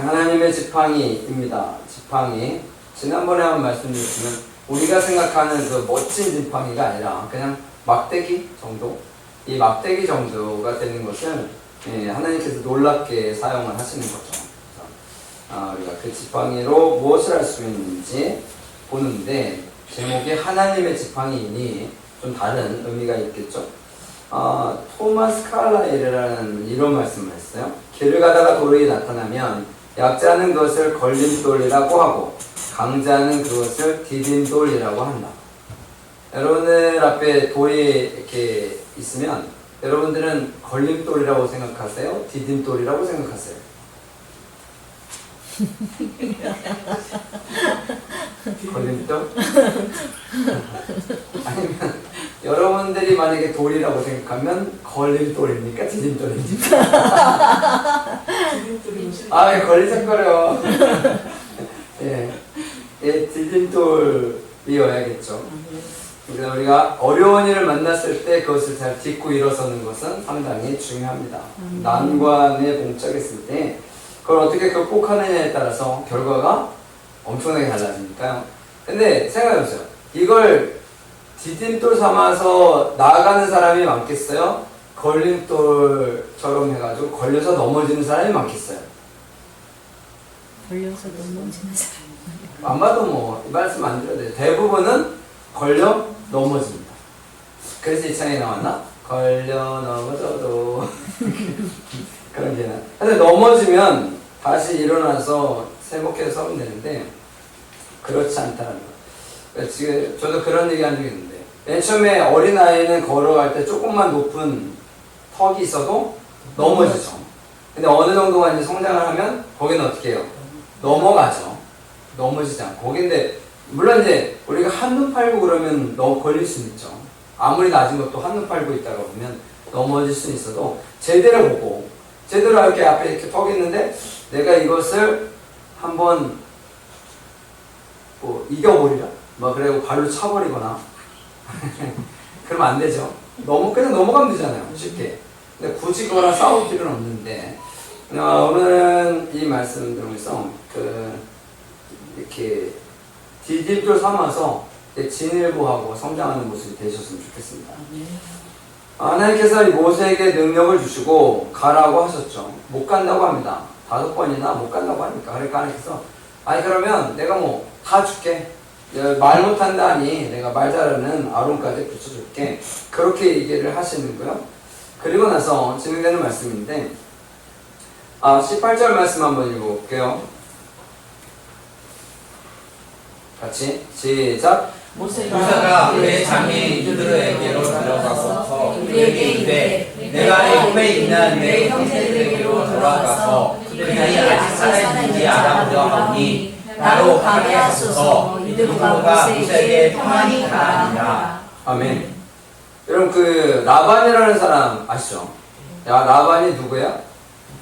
하나님의 지팡이입니다. 지팡이. 지난번에 한번 말씀드렸지만 우리가 생각하는 그 멋진 지팡이가 아니라 그냥 막대기 정도? 이 막대기 정도가 되는 것을 하나님께서 놀랍게 사용을 하시는 거죠. 우리가 그 지팡이로 무엇을 할 수 있는지 보는데 제목이 하나님의 지팡이이니 좀 다른 의미가 있겠죠. 토마스 칼라일이라는 이런 말씀을 했어요. 길을 가다가 돌이 나타나면 약자는 그것을 걸림돌이라고 하고 강자는 그것을 디딤돌이라고 한다. 여러분들 앞에 돌이 이렇게 있으면 여러분들은 걸림돌이라고 생각하세요? 디딤돌이라고 생각하세요? 걸림돌? 아니면 여러분들이 만약에 돌이라고 생각하면 걸림돌입니까? 디딤돌입니까? 걸리적거려. 디딤돌이어야겠죠. 그러니까 우리가 어려운 일을 만났을 때 그것을 잘 딛고 일어서는 것은 상당히 중요합니다. 난관에 봉착했을 때 그걸 어떻게 극복하느냐에 따라서 결과가 엄청나게 달라지니까요. 근데 생각해보세요. 이걸 디딤돌 삼아서 나아가는 사람이 많겠어요? 걸림돌처럼 해가지고 걸려서 넘어지는 사람이 많겠어요? 걸려서 넘어지는 사람. 안 봐도 뭐 이 말씀 안 드려도 돼요. 대부분은 걸려 넘어집니다. 그래서 이 창에 나왔나? 걸려 넘어져도 그런 게 나. 근데 넘어지면 다시 일어나서 회복해서 서면 되는데 그렇지 않다는 거. 그러니까 지금 저도 그런 얘기 한 적이 있는데 맨 처음에 어린아이는 걸어갈 때 조금만 높은 턱이 있어도 넘어지죠. 근데 어느 정도가 이제 성장을 하면 거기는 어떻게 해요? 넘어가죠. 넘어지지 않고. 근데 물론 이제 우리가 한눈 팔고 그러면 걸릴 수는 있죠. 아무리 낮은 것도 한눈 팔고 있다가 보면 넘어질 수는 있어도 제대로 보고 제대로 이렇게 앞에 이렇게 턱이 있는데 내가 이것을 한번 뭐 이겨버리라. 막 그래고 발로 차버리거나 그러면 안 되죠. 그냥 넘어가면 되잖아요. 쉽게. 근데 굳이 그거랑 싸울 필요는 없는데 오늘은 이 말씀 들으면서 이렇게 디딤돌 삼아서 진일보하고 성장하는 모습이 되셨으면 좋겠습니다. 하나님께서 모세에게 능력을 주시고 가라고 하셨죠. 못 간다고 합니다. 5번이나 못 간다고 하니까. 그러니까 하나님께서 그러면 내가 뭐 다 줄게. 말 못한다니 내가 말 잘하는 아론까지 붙여줄게. 그렇게 얘기를 하시는 거요. 그리고 나서 진행되는 말씀인데 18절 말씀 한번 읽어볼게요. 같이 시작. 모세가 그의 장인 이드로에게로 들어가서 그에게 이르되 내가 애굽에 있는 내 형제들에게로 돌아가서 그들이 아직 살아있는지 알아보려 하오니 나로 가게 하소서. 이드로가 모세에게 평안히 가라 하니라. 아멘. 여러분 라반이라는 사람 아시죠? 라반이 누구야?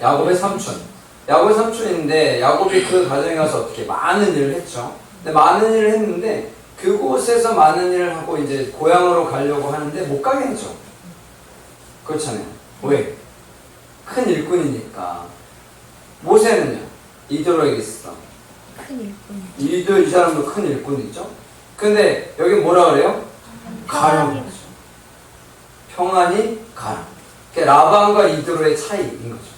야곱의 삼촌. 야곱의 삼촌인데 야곱이 그 가정에 가서 어떻게 많은 일을 했죠. 근데 많은 일을 했는데 그곳에서 많은 일을 하고 이제 고향으로 가려고 하는데 못 가게 하죠. 그렇잖아요. 왜? 큰 일꾼이니까. 모세는요? 이드로에게 있었어. 큰 일꾼. 이 사람도 큰 일꾼이죠. 근데 여기 뭐라 그래요? 가라고 그러죠. 평안히 가라. 라반과 이드로의 차이인 거죠.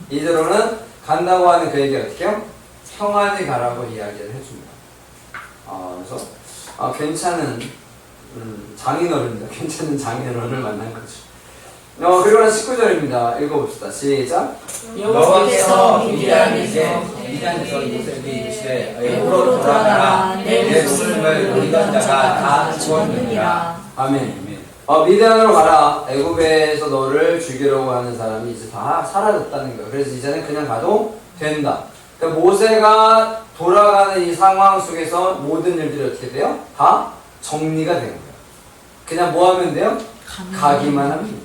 이드로는 간다고 하는 그에게 어떻게 해요? 평안히 가라고 이야기를 해줍니다. 그래서 괜찮은 장인어른입니다. 괜찮은 장인어른을 만난 거죠. 그리고 19절입니다. 읽어봅시다. 시작. 여호와께서 미디안에서 모세에게 이르시되 애굽으로 돌아가라. 내 목숨을 노리던 자가 다 죽었느니라. 아멘. 미디안으로 가라. 애굽에서 너를 죽이려고 하는 사람이 이제 다 사라졌다는 거예요. 그래서 이제는 그냥 가도 된다. 그러니까 모세가 돌아가는 이 상황 속에서 모든 일들이 어떻게 돼요? 다 정리가 되는 거예요. 그냥 뭐 하면 돼요? 가기만 하면 돼요.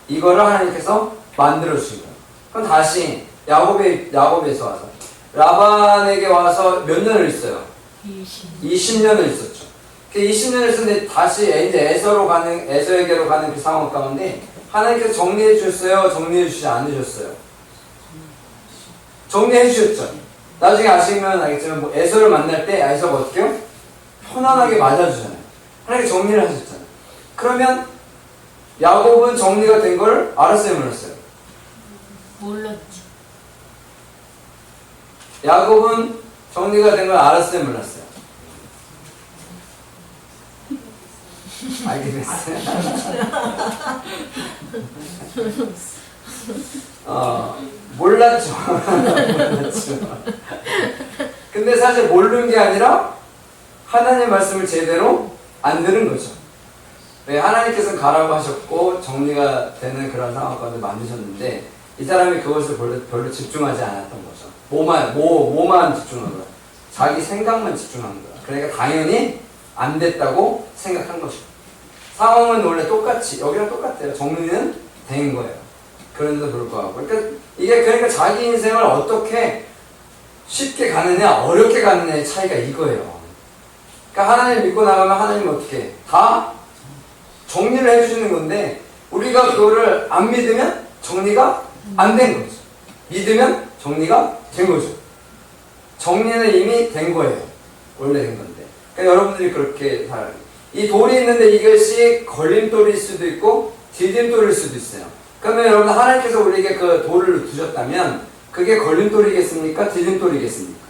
이거를 하나님께서 만들어주신 거예요. 그럼 다시 야곱에서 와서 라반에게 와서 몇 년을 있어요? 20년을 있었죠. 그 20년을 있었는데 다시 이제 에서에게로 가는 그 상황 가운데 하나님께서 정리해 주셨어요? 정리해 주시지 않으셨어요? 정리해 주셨죠? 나중에 아시면 알겠지만 뭐 에서를 만날 때 에서가 어떻게 해요? 편안하게 맞아주잖아요. 하나님께 정리를 하셨잖아요. 그러면 야곱은 정리가 된 걸 알았어요, 몰랐어요? 몰랐지. 야곱은 정리가 된 걸 알았어요, 몰랐어요? 알게 됐어요. 몰랐죠. 몰랐죠. 근데 사실 모르는 게 아니라 하나님의 말씀을 제대로 안 들은 거죠. 왜? 하나님께서는 가라고 하셨고 정리가 되는 그런 상황 가운데 만드셨는데 이 사람이 그것을 별로 집중하지 않았던 거죠. 뭐만 집중한 거야. 자기 생각만 집중한 거야. 그러니까 당연히 안 됐다고 생각한 것이고 상황은 원래 똑같이 여기랑 똑같아요. 정리는 된 거예요. 그런데도 불구하고 그러니까 자기 인생을 어떻게 쉽게 가느냐 어렵게 가느냐의 차이가 이거예요. 그러니까 하나님 믿고 나가면 하나님은 어떻게 다 정리를 해주시는 건데 우리가 그거를 안 믿으면 정리가 안 된 거죠. 믿으면 정리가 된 거죠. 정리는 이미 된 거예요. 원래 된 건데. 그러니까 여러분들이 그렇게 살아요. 이 돌이 있는데 이것이 걸림돌일 수도 있고 디딤돌일 수도 있어요. 그러면 여러분 하나님께서 우리에게 그 돌을 두셨다면 그게 걸림돌이겠습니까? 디딤돌이겠습니까?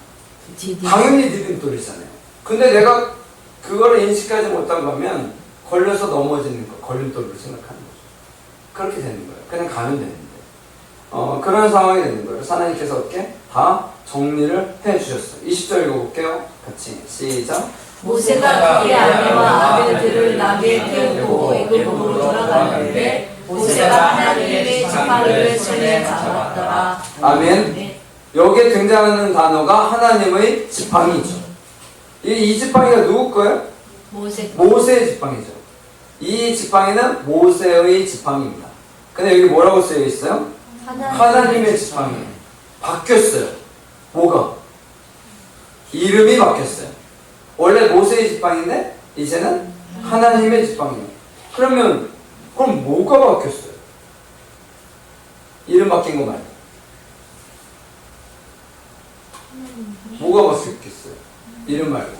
당연히 디딤돌이잖아요. 근데 내가 그거를 인식하지 못한 거면 걸려서 넘어지는 거, 걸림돌로 생각하는 거죠. 그렇게 되는 거예요. 그냥 가면 되는데. 그런 상황이 되는 거예요. 하나님께서 어떻게 다 정리를 해주셨어요. 20절 읽어볼게요. 같이 시작. 모세가 그의 아내와 아들들을 나귀에 태우고 애굽으로 돌아가는데 모세가 하나님의 지팡이를 손에 잡았더라. 아멘. 여기에 등장하는 단어가 하나님의 지팡이죠. 이 지팡이가 누구 거예요? 모세의 지팡이죠. 이 지팡이는 모세의 지팡이입니다. 근데 여기 뭐라고 쓰여 있어요? 하나님의 지팡이. 바뀌었어요. 뭐가? 이름이 바뀌었어요. 원래 모세의 지팡이인데 이제는 하나님의 지팡이에요. 그럼 뭐가 바뀌었어요? 이름 바뀐 거 말고 뭐가 바뀌었겠어요? 이름 말고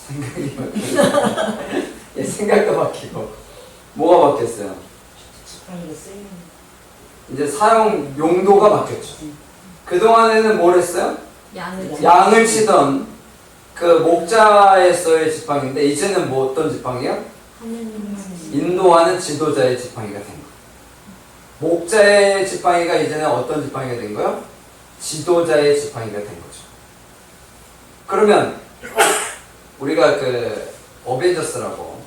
생각이 바뀌고 생각도 바뀌고 뭐가 바뀌었어요? 이제 사용 용도가 바뀌었죠. 그동안에는 뭘 했어요? 양을 치던 그 목자에서의 지팡이인데 이제는 뭐 어떤 지팡이요? 인도하는 지도자의 지팡이가 된 거예요. 목자의 지팡이가 이제는 어떤 지팡이가 된 거예요? 지도자의 지팡이가 된 거죠. 그러면 우리가 그 어벤져스라고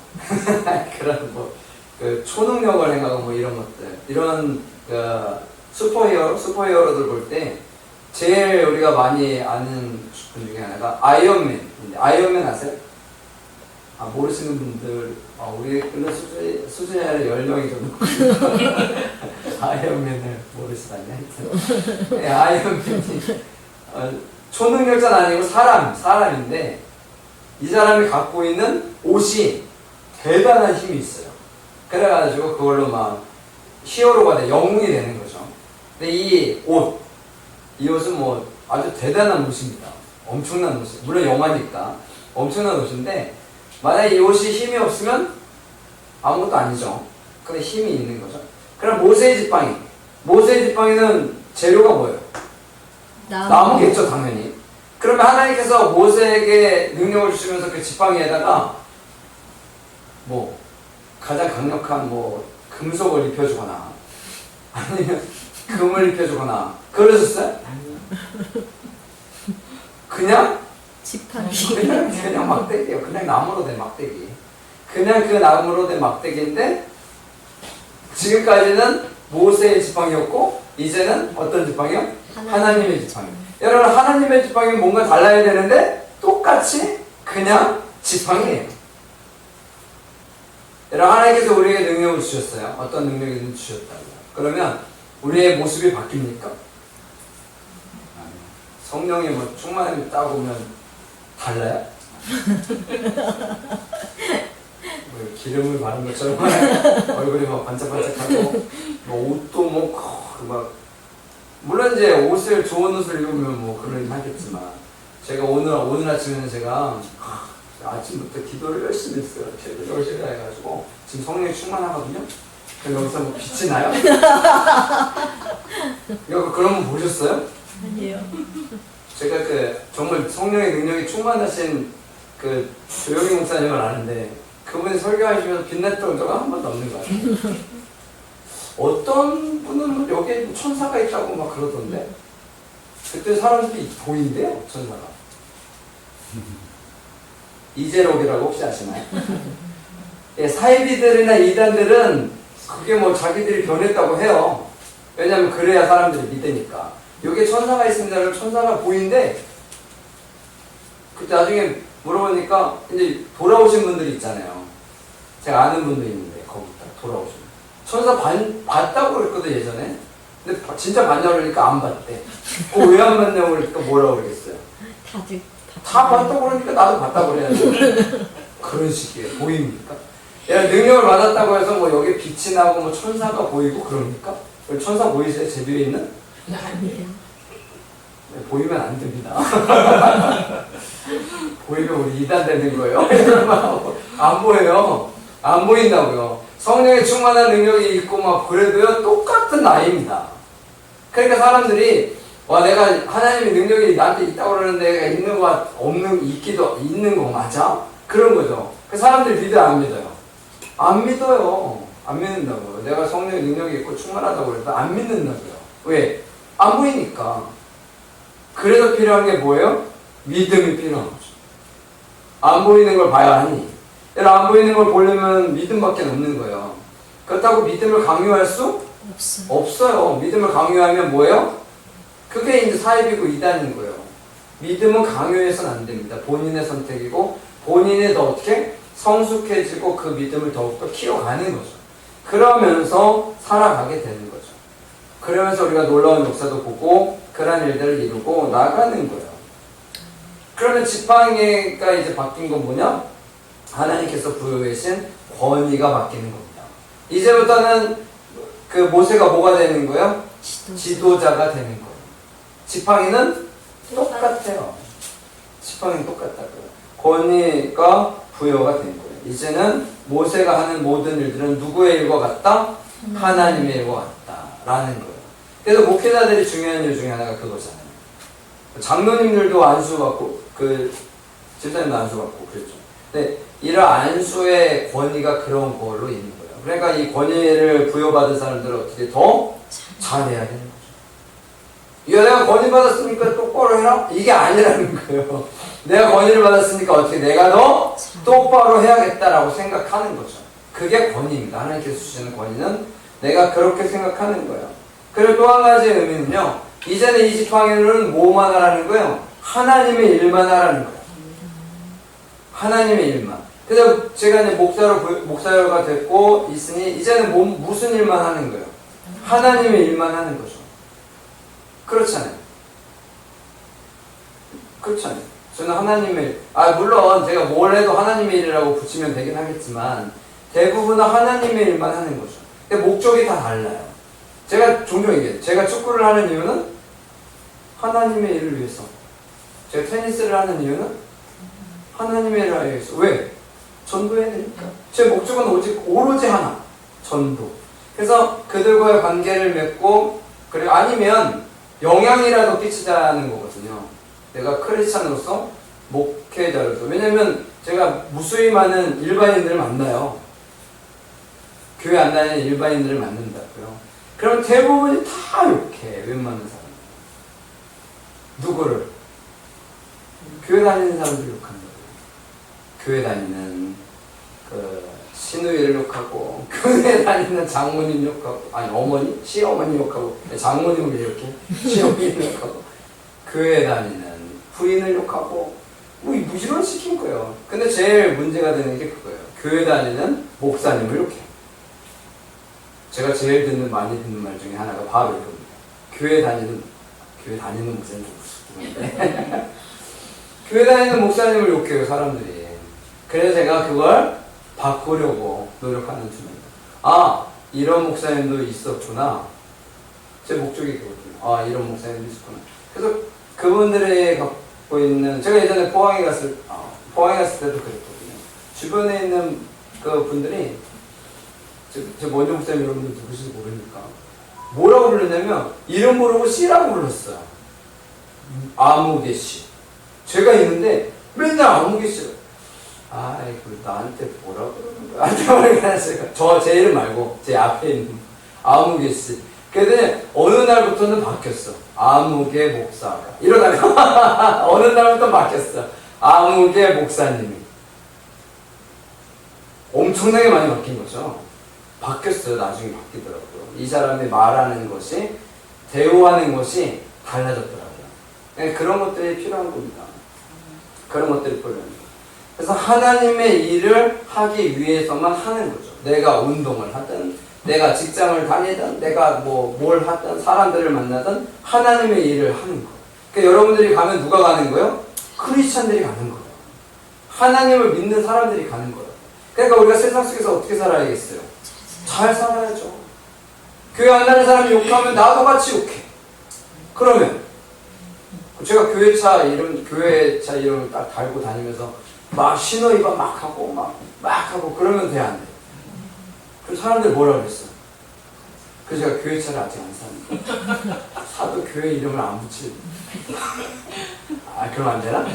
그런 그 초능력을 행하고 뭐 이런 것들 이런 슈퍼히어로들 볼 때 제일 우리가 많이 아는 분 중에 하나가 아이언맨인데 아이언맨 아세요? 모르시는 분들 우리 끝난 수준이 아니라 연령이 좀 아이언맨을 모르시다니 하여튼 네, 아이언맨이 초능력자는 아니고 사람인데 이 사람이 갖고 있는 옷이 대단한 힘이 있어요. 그래가지고 그걸로 막 히어로가 돼 영웅이 되는 거죠. 근데 이 옷은 뭐 아주 대단한 옷입니다. 엄청난 옷이에요. 물론 영화니까 엄청난 옷인데 만약에 이 옷이 힘이 없으면 아무것도 아니죠. 근데 힘이 있는 거죠. 그럼 모세의 지팡이는 재료가 뭐예요? 나무겠죠, 당연히. 그러면 하나님께서 모세에게 능력을 주시면서 그 지팡이에다가 뭐 가장 강력한 뭐 금속을 입혀주거나 아니면 금을 입혀주거나 그러셨어요? 그냥 막대기예요. 그냥 나무로 된 막대기. 그냥 그 나무로 된 막대기인데 지금까지는 모세의 지팡이였고 이제는 어떤 지팡이요? 하나님의 지팡이. 여러분 하나님의 지팡이는 뭔가 달라야 되는데 똑같이 그냥 지팡이에요. 여러분 하나님께서 우리에게 능력을 주셨어요. 어떤 능력이든 주셨다고요. 그러면 우리의 모습이 바뀝니까? 성령이 뭐 충만함이 따고 오면 달라요? 뭐 기름을 바른 것처럼 얼굴이 막 반짝반짝하고 뭐 옷도 뭐 물론 이제 좋은 옷을 입으면 뭐 그러긴 하겠지만, 제가 오늘 아침에는 제가 아침부터 기도를 열심히 했어요. 제가 열심히 해가지고 지금 성령이 충만하거든요. 그럼 여기서 뭐 빛이 나요? 이거 그런 거 보셨어요? 아니에요. 제가 정말 성령의 능력이 충만하신 조영희 목사님을 아는데, 그분이 설교하시면서 빛났던 적은 한 번도 없는 것 같아요. 어떤 분은 여기에 천사가 있다고 막 그러던데, 그때 사람들이 보인대요, 천사가. 이재록이라고 혹시 아시나요? 예, 사이비들이나 이단들은 그게 뭐 자기들이 변했다고 해요. 왜냐면 그래야 사람들이 믿으니까. 여기에 천사가 있습니다. 그럼 천사가 보인대. 그때 나중에 물어보니까 이제 돌아오신 분들이 있잖아요. 제가 아는 분도 있는데 거기다 돌아오신 분. 천사 봤다고 그랬거든 예전에. 근데 진짜 봤냐고 그러니까 안 봤대. 왜 안 봤냐고 그러니까 뭐라고 그러겠어요. 다 봤다고 그러니까 나도 봤다고 그래야지. 그런 식이에요. 보입니까? 능력을 받았다고 해서 뭐 여기 빛이 나고 뭐 천사가 보이고 그럽니까? 천사 보이세요? 제 뒤에 있는? 아니에요. 보이면 안 됩니다. 보이면 우리 이단 되는 거예요. 안 보여요. 안 보인다고요. 성령의 충만한 능력이 있고 막 그래도요 똑같은 나이입니다. 그러니까 사람들이 내가 하나님의 능력이 나한테 있다고 그러는데 내가 있는 거 있는 거 맞아? 그런 거죠. 그 사람들이 믿어요, 안 믿어요? 안 믿어요. 안 믿는다고요. 내가 성령의 능력이 있고 충만하다고 그래도 안 믿는다고요. 왜? 안 보이니까. 그래서 필요한 게 뭐예요? 믿음이 필요한 거죠. 안 보이는 걸 봐야 하니. 안 보이는 걸 보려면 믿음밖에 없는 거예요. 그렇다고 믿음을 강요할 수? 없어요. 믿음을 강요하면 뭐예요? 그게 이제 사입이고 이단인 거예요. 믿음은 강요해서는 안 됩니다. 본인의 선택이고 본인이 더 어떻게 성숙해지고 그 믿음을 더욱더 키워가는 거죠. 그러면서 살아가게 되는 거죠. 그러면서 우리가 놀라운 역사도 보고 그러한 일들을 이루고 나가는 거예요. 그러면 지팡이가 이제 바뀐 건 뭐냐? 하나님께서 부여해 주신 권위가 바뀌는 겁니다. 이제부터는 그 모세가 뭐가 되는 거예요? 지도자가 되는 거예요. 지팡이는 똑같아요. 지팡이는 똑같다고요. 권위가 부여가 된 거예요. 이제는 모세가 하는 모든 일들은 누구의 일과 같다? 하나님의 일과 같다라는 거예요. 그래서 목회자들이 중요한 일 중에 하나가 그거잖아요. 장로님들도 안수받고 집사님도 안수받고 그랬죠. 근데 이런 안수의 권위가 그런 걸로 있는 거예요. 그러니까 이 권위를 부여받은 사람들은 어떻게 더 잘해야 되는 거죠. 내가 권위 받았으니까 똑바로 해라? 이게 아니라는 거예요. 내가 권위를 받았으니까 어떻게 내가 더 똑바로 해야겠다라고 생각하는 거죠. 그게 권위입니다. 하나님께서 주시는 권위는 내가 그렇게 생각하는 거예요. 그리고 또 한 가지 의미는요. 이제는 이 지팡이는 뭐만 하라는 거예요? 하나님의 일만 하라는 거예요. 하나님의 일만. 그래서 제가 이제 목사가 됐고 있으니 이제는 무슨 일만 하는 거예요? 하나님의 일만 하는 거죠. 그렇잖아요. 그렇잖아요. 저는 하나님의 물론 제가 뭘 해도 하나님의 일이라고 붙이면 되긴 하겠지만 대부분은 하나님의 일만 하는 거죠. 근데 목적이 다 달라요. 제가 종종 얘기해요. 제가 축구를 하는 이유는 하나님의 일을 위해서. 제가 테니스를 하는 이유는 하나님의 일을 위해서. 왜? 전도해야 되니까. 제 목적은 오로지 하나. 전도. 그래서 그들과의 관계를 맺고 그리고 아니면 영향이라도 끼치자는 거거든요. 내가 크리스찬으로서 목회자로서. 왜냐면 제가 무수히 많은 일반인들을 만나요. 교회 안 다니는 일반인들을 만난다고요. 그럼 대부분이 다 욕해. 웬만한 사람. 누구를? 교회 다니는 사람들 욕한다고요. 교회 다니는 시누이를 욕하고 교회 다니는 장모님 욕하고 어머니? 시어머니 욕하고 장모님을 이렇게 시어머니 욕하고 교회 다니는 부인을 욕하고 무시를 시킨 거예요. 근데 제일 문제가 되는 게 그거예요. 교회 다니는 목사님을 욕해. 제가 제일 많이 듣는 말 중에 하나가 바로 이겁니다. 교회 다니는 목사님 좀 무섭던데 교회 다니는 목사님을 욕해요, 사람들이. 그래서 제가 그걸 바꾸려고 노력하는 중입니다. 이런 목사님도 있었구나. 제 목적이 그거거든요. 아, 이런 목사님도 있었구나. 그래서 그분들이 갖고 있는, 제가 예전에 포항에 갔을 때도 그랬거든요. 주변에 있는 그 분들이, 제 원주 목사님 여러분들 누구신지 모르니까 뭐라고 불렀냐면 이름 모르고 씨라고 불렀어요. 아무개 씨. 제가 있는데 맨날 아무개 씨. 아이고 나한테 뭐라 그러는 거야. 제 이름 말고 제 앞에 있는 아무개 씨. 그랬더니 어느 날부터는 바뀌었어. 아무개 목사가. 이러다가 어느 날부터 바뀌었어. 아무개 목사님이. 엄청나게 많이 바뀐 거죠. 바뀌었어요. 나중에 바뀌더라고요. 이 사람이 말하는 것이, 대우하는 것이 달라졌더라고요. 네, 그런 것들이 필요한 겁니다. 그런 것들이 필요합니다. 그래서 하나님의 일을 하기 위해서만 하는 거죠. 내가 운동을 하든, 내가 직장을 다니든, 내가 뭘 하든, 사람들을 만나든, 하나님의 일을 하는 거. 그러니까 여러분들이 가면 누가 가는 거예요? 크리스찬들이 가는 거예요. 하나님을 믿는 사람들이 가는 거예요. 그러니까 우리가 세상 속에서 어떻게 살아야겠어요? 잘 살아야죠. 교회 안 다니는 사람이 욕하면 나도 같이 욕해. 그러면 제가 교회차 이름을 딱 달고 다니면서 막 신호 위반 막 하고 그러면 돼, 안 돼? 그래서 사람들 뭐라 그랬어? 그래서 제가 교회차를 아직 안 샀는데 사도 교회 이름을 안 붙일. 아, 그럼 안 되나?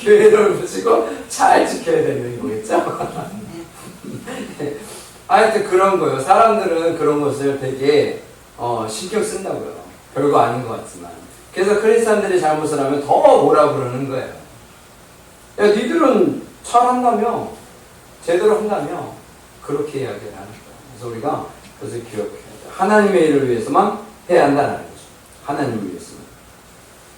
교회 이름을 붙이고 잘 지켜야 되는 거겠죠? 하여튼 그런 거예요. 사람들은 그런 것을 되게 신경 쓴다고요. 별거 아닌 것 같지만. 그래서 크리스찬들이 잘못을 하면 더 뭐라 그러는 거예요. 야, 니들은 잘한다며, 제대로 한다며, 그렇게 이야기를 하는 거예요. 그래서 우리가 그것을 기억해야 돼요. 하나님의 일을 위해서만 해야 한다는 거죠. 하나님을 위해서만.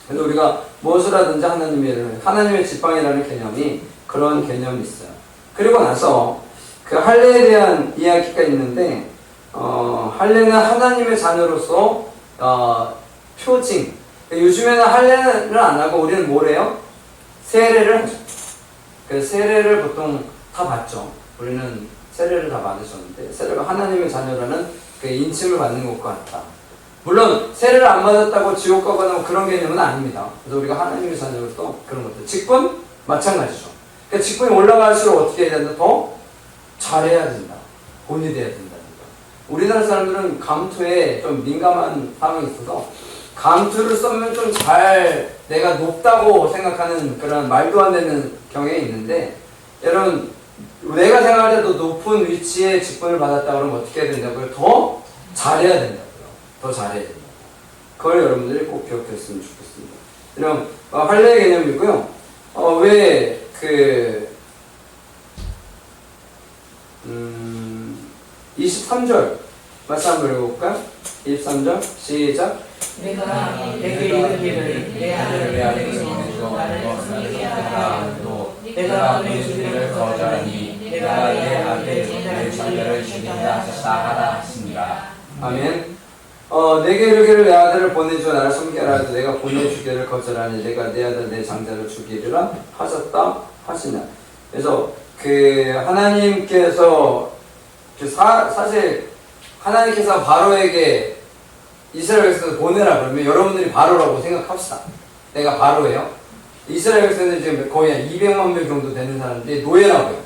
그래서 우리가 무엇을 하든지 하나님의 일을, 하나님의 지팡이라는 개념이 그런 개념이 있어요. 그리고 나서 그 할례에 대한 이야기가 있는데, 할례는 하나님의 자녀로서 표징. 요즘에는 할례를 안 하고 우리는 뭘 해요? 세례를 하죠. 그래서 세례를 보통 다 받죠. 우리는 세례를 다 받으셨는데, 세례가 하나님의 자녀라는 그 인침을 받는 것과 같다. 물론 세례를 안 받았다고 지옥 가거나 그런 개념은 아닙니다. 그래서 우리가 하나님의 자녀로서 그런 것들. 직분 마찬가지죠. 그러니까 직분이 올라갈수록 어떻게 해야 된다? 더 잘해야 된다. 본이 돼야 된다는 거. 우리나라 사람들은 감투에 좀 민감한 상황이 있어서 감투를 쓰면 좀 잘 내가 높다고 생각하는 그런 말도 안 되는 경향이 있는데, 여러분 내가 생각할 때도 높은 위치에 직분을 받았다 그러면 어떻게 해야 된다고요? 더 잘해야 된다고요. 더 잘해야 된다. 그걸 여러분들이 꼭 기억했으면 좋겠습니다. 이런 할례의 개념이고요. 왜 23절 말씀 한번 읽어볼까요? 23절 시작. 내가 내게 이르기를 내 아들을 내게 보내줘 나를 섬기게 하라. 또 내가 보내주기를 거절하니 내가 내 아들의 내 자녀를 죽인다 하라 하시니라. 아멘. 내게 이르기를 내 아들을 보내줘 나를 섬기게 하라. 내가 보내주기를 거절하니 내가 내 아들 내 장자를 죽이리라 하셨다 하시냐. 그래서 하나님께서 사실 하나님께서 바로에게 이스라엘 백성을 보내라 그러면 여러분들이 바로라고 생각합시다. 내가 바로예요. 이스라엘 백성은 지금 거의 한 200만 명 정도 되는 사람들이 노예라고 해요.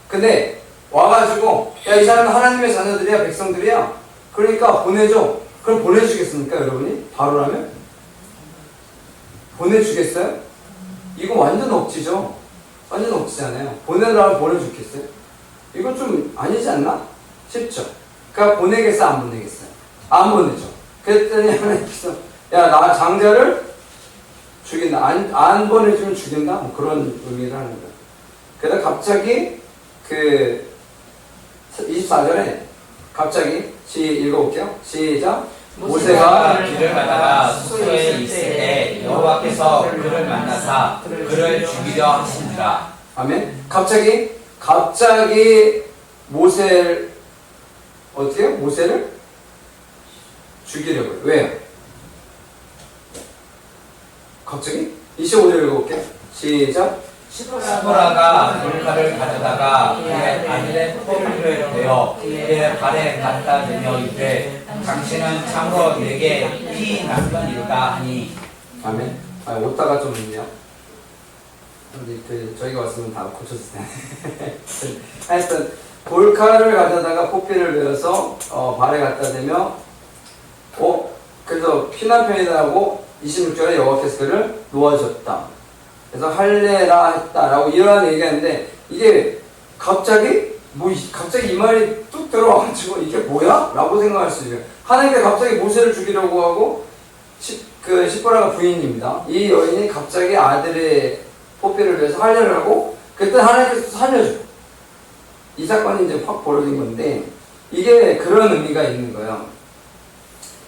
근데 와가지고 야, 이 사람은 하나님의 자녀들이야, 백성들이야. 그러니까 보내줘. 그럼 보내주겠습니까, 여러분이? 바로라면? 보내주겠어요? 이거 완전 억지죠. 완전 억지잖아요. 보내라면 보내주겠어요? 이거 좀 아니지 않나 싶죠. 그러니까 보내겠어, 안 보내겠어요? 안 보내죠. 그랬더니 하나님께서 야, 나 장자를 죽인다. 안 보내주면 죽인다. 뭐 그런 의미를 하는 거예요. 그러다 갑자기 24절에 갑자기 읽어볼게요. 시작. 모세가 길을 가다가 숙소에 있을 때 여호와께서 그를 만나사 그를 죽이려 하시니라. 아멘. 갑자기 모세를 어떻게 해요? 모세를 죽이려고요. 왜요? 갑자기? 25절 읽어볼게요. 시작. 시보라가 돌칼을 가져다가 그의 아들의 뽀삐를 베어 그의 발에 갖다 대며 이르되 당신은 참으로 내게 피난거니로다 하니. 아멘. 오타가 좀 있네요. 근데 저희가 왔으면 다 고쳤을 텐데. 하여튼 돌칼을 가져다가 포피를 베어서 발에 갖다 대며 그래서 피난편이다 하고 26절에 여호와께서 그를 놓아줬다. 그래서 할례라 했다라고 이러한 얘기하는데 이게 갑자기 갑자기 이 말이 뚝 들어와가지고 이게 뭐야? 라고 생각할 수 있어요. 하나님께 갑자기 모세를 죽이려고 하고 시보라가 부인입니다. 이 여인이 갑자기 아들의 포피를 위해서 할례를 하고 그때 하나님께서 살려줘. 이 사건이 이제 확 벌어진 건데 이게 그런 의미가 있는 거예요.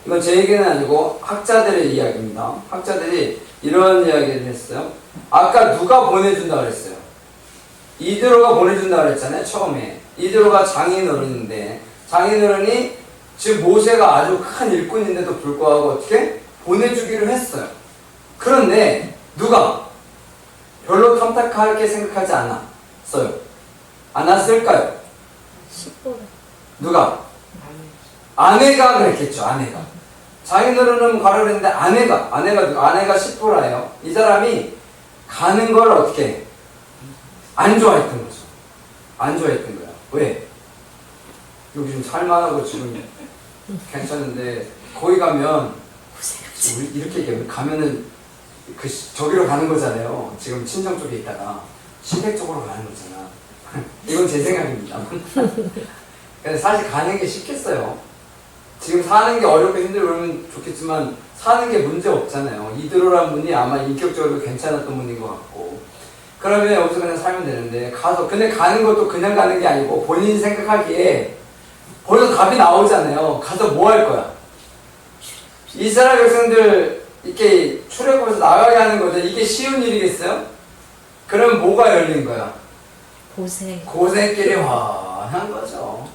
이건 제 얘기는 아니고 학자들의 이야기입니다. 학자들이 이런 이야기를 했어요. 아까 누가 보내준다 그랬어요? 이드로가 보내준다 그랬잖아요. 처음에 이드로가 장인어른인데 장인어른이 지금 모세가 아주 큰 일꾼인데도 불구하고 어떻게 보내주기로 했어요. 그런데 누가 별로 탐탁하게 생각하지 않았어요. 않았을까요? 누가? 아내가 그랬겠죠. 아내가 장인어른은 가라 그랬는데 아내가 시보라예요. 이 사람이 가는 걸 어떻게 안 좋아했던 거죠. 안 좋아했던 거야. 왜? 여기 좀 살만하고 지금 괜찮은데 거기 가면 우리 이렇게 얘기하면 가면은 저기로 가는 거잖아요. 지금 친정 쪽에 있다가 시댁 쪽으로 가는 거잖아. 이건 제 생각입니다. 그래서 사실 가는 게 쉽겠어요. 지금 사는 게 어렵고 힘들고 그러면 좋겠지만 사는 게 문제 없잖아요. 이드로란 분이 아마 인격적으로 괜찮았던 분인 것 같고 그러면 여기서 그냥 살면 되는데 근데 가는 것도 그냥 가는 게 아니고 본인이 생각하기에 벌써 답이 나오잖아요. 가서 뭐 할 거야? 이스라엘 백성들 이렇게 출애굽해서 나가게 하는 거죠. 이게 쉬운 일이겠어요? 그럼 뭐가 열린 거야? 고생길이 환한 거죠.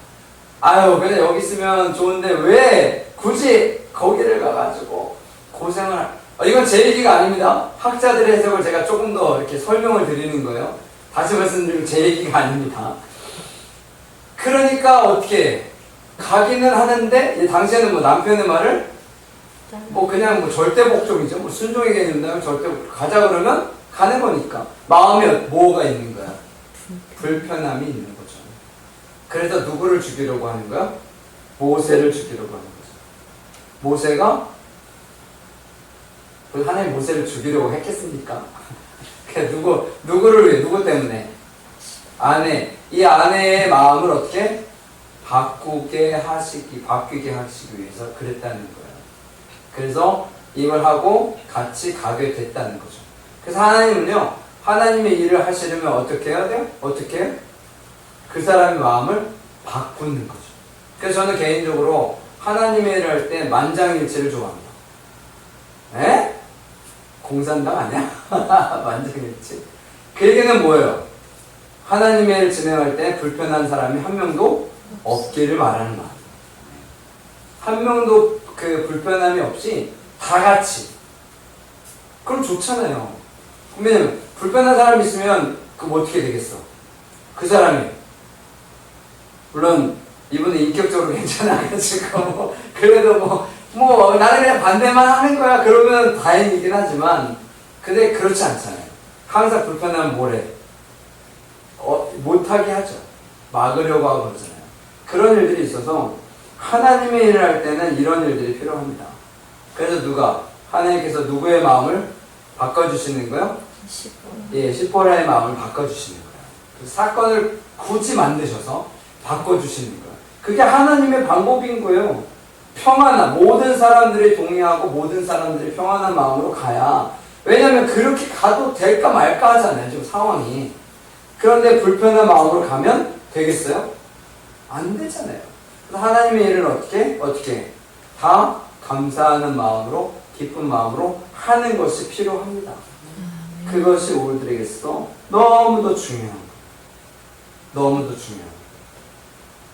아유 그냥 여기 있으면 좋은데 왜 굳이 거기를 가가지고 고생을 이건 제 얘기가 아닙니다. 학자들의 해석을 제가 조금 더 이렇게 설명을 드리는 거예요. 다시 말씀드리면 제 얘기가 아닙니다. 그러니까 어떻게 가기는 하는데 당시에는 뭐 남편의 말을 그냥 절대 복종이죠. 순종의 개념이면 절대 가자 그러면 가는 거니까 마음에 뭐가 있는 거야? 불편함이 있는 거죠. 그래서 누구를 죽이려고 하는 거야? 모세를 죽이려고 하는 거죠. 모세가 하나님 모세를 죽이려고 했겠습니까? 누구를 위해, 누구 때문에? 이 아내의 마음을 어떻게? 바뀌게 하시기 위해서 그랬다는 거예요. 그래서 이걸 하고 같이 가게 됐다는 거죠. 그래서 하나님은요, 하나님의 일을 하시려면 어떻게 해야 돼요? 어떻게 해요? 그 사람의 마음을 바꾸는 거죠. 그래서 저는 개인적으로 하나님의 일을 할 때 만장일치를 좋아합니다. 에? 공산당 아니야? 만장일치. 그 얘기는 뭐예요? 하나님의 일을 진행할 때 불편한 사람이 한 명도 없기를 말하는 마음. 한 명도 그 불편함이 없이 다 같이. 그럼 좋잖아요. 왜냐면 불편한 사람이 있으면 그럼 어떻게 되겠어? 그 사람이 물론 이분은 인격적으로 괜찮아가지고 그래도 나는 그냥 반대만 하는 거야 그러면 다행이긴 하지만 근데 그렇지 않잖아요. 항상 불편하면 뭐래? 못하게 하죠. 막으려고 하고 그러잖아요. 그런 일들이 있어서 하나님의 일을 할 때는 이런 일들이 필요합니다. 그래서 하나님께서 누구의 마음을 바꿔주시는 거요? 시보라의 마음을 바꿔주시는 거예요. 그 사건을 굳이 만드셔서 바꿔주시는 거예요. 그게 하나님의 방법인 거예요. 모든 사람들이 동의하고 모든 사람들이 평안한 마음으로 가야. 왜냐하면 그렇게 가도 될까 말까 하잖아요. 지금 상황이. 그런데 불편한 마음으로 가면 되겠어요? 안 되잖아요. 그래서 하나님의 일을 어떻게 다 감사하는 마음으로 기쁜 마음으로 하는 것이 필요합니다. 그것이 우리들에게서 너무도 중요한 거예요. 너무도 중요한 거예요.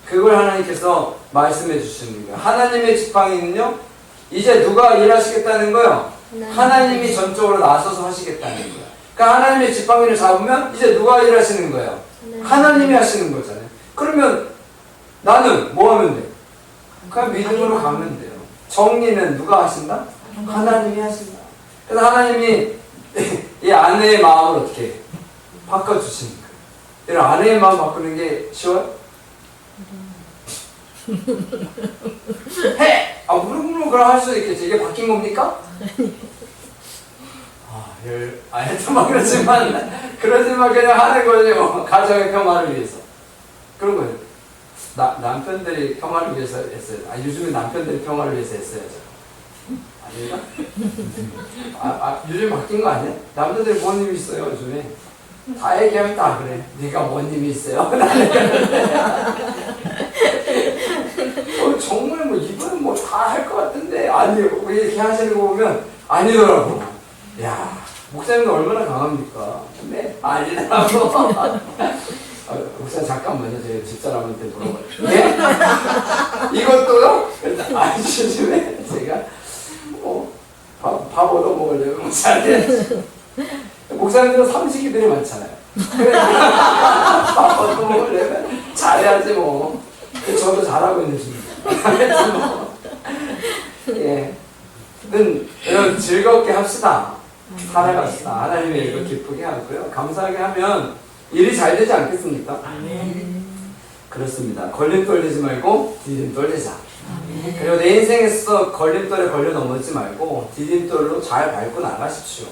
그걸 하나님께서 말씀해 주시는 거예요. 하나님의 지팡이는요, 이제 누가 일하시겠다는 거예요? 하나님이 전적으로 나서서 하시겠다는 거예요. 그러니까 하나님의 지팡이를 잡으면 이제 누가 일하시는 거예요? 하나님이 하시는 거잖아요. 그러면 나는 뭐 하면 돼? 그냥 믿음으로 가면 돼요. 정리는 누가 하신다? 하나님이 하신다. 그래서 하나님이 이 아내의 마음을 어떻게 바꿔주시니까. 이런 아내의 마음 바꾸는 게 쉬워요? 해! 물으면 그럼 할 수 있겠지. 이게 바뀐 겁니까? 하여튼 막 그러지만 그냥 하는 거죠. 가정의 평화를 위해서. 그런 거예요. 남편들이 평화를 위해서 했어요. 요즘에 남편들이 평화를 위해서 했어야죠. 아닌가? 요즘 바뀐 거 아니야? 남자들이 뭔 힘이 있어요, 요즘에? 다 얘기하면 다 그래. 네가 뭔 힘이 있어요? 정말 이분은 다 할 것 같은데 아니요. 이렇게 하시는 거 보면 아니더라고. 야, 목사님도 얼마나 강합니까? 근데 아니더라고. 목사님 잠깐만요. 제가 집사람한테 물어봐요. 예? 이것도요? 요즘에 제가 밥 얻어 먹으려면 목사님들은 삼식이들이 많잖아요. 밥 얻어 먹으려면 잘해야지 뭐. 저도 잘하고 있는 중입니다. 예. 여러분 즐겁게 합시다. 살아갑시다. 하나님의 일을 기쁘게 하고요. 감사하게 하면 일이 잘 되지 않겠습니까? 그렇습니다. 걸림돌리지 말고 디딤돌리자. 그리고 내 인생에서 걸림돌에 걸려 넘어지지 말고 디딤돌로 잘 밟고 나가십시오.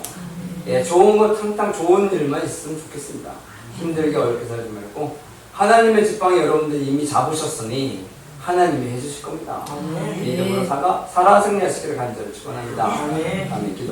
예, 좋은 것 탕탕 좋은 일만 있으면 좋겠습니다. 힘들게 어렵게 살지 말고 하나님의 지팡이 여러분들이 이미 잡으셨으니 하나님이 해주실 겁니다. 믿음으로 살아 승리하시기를 간절히 축원합니다. 아멘. 기도.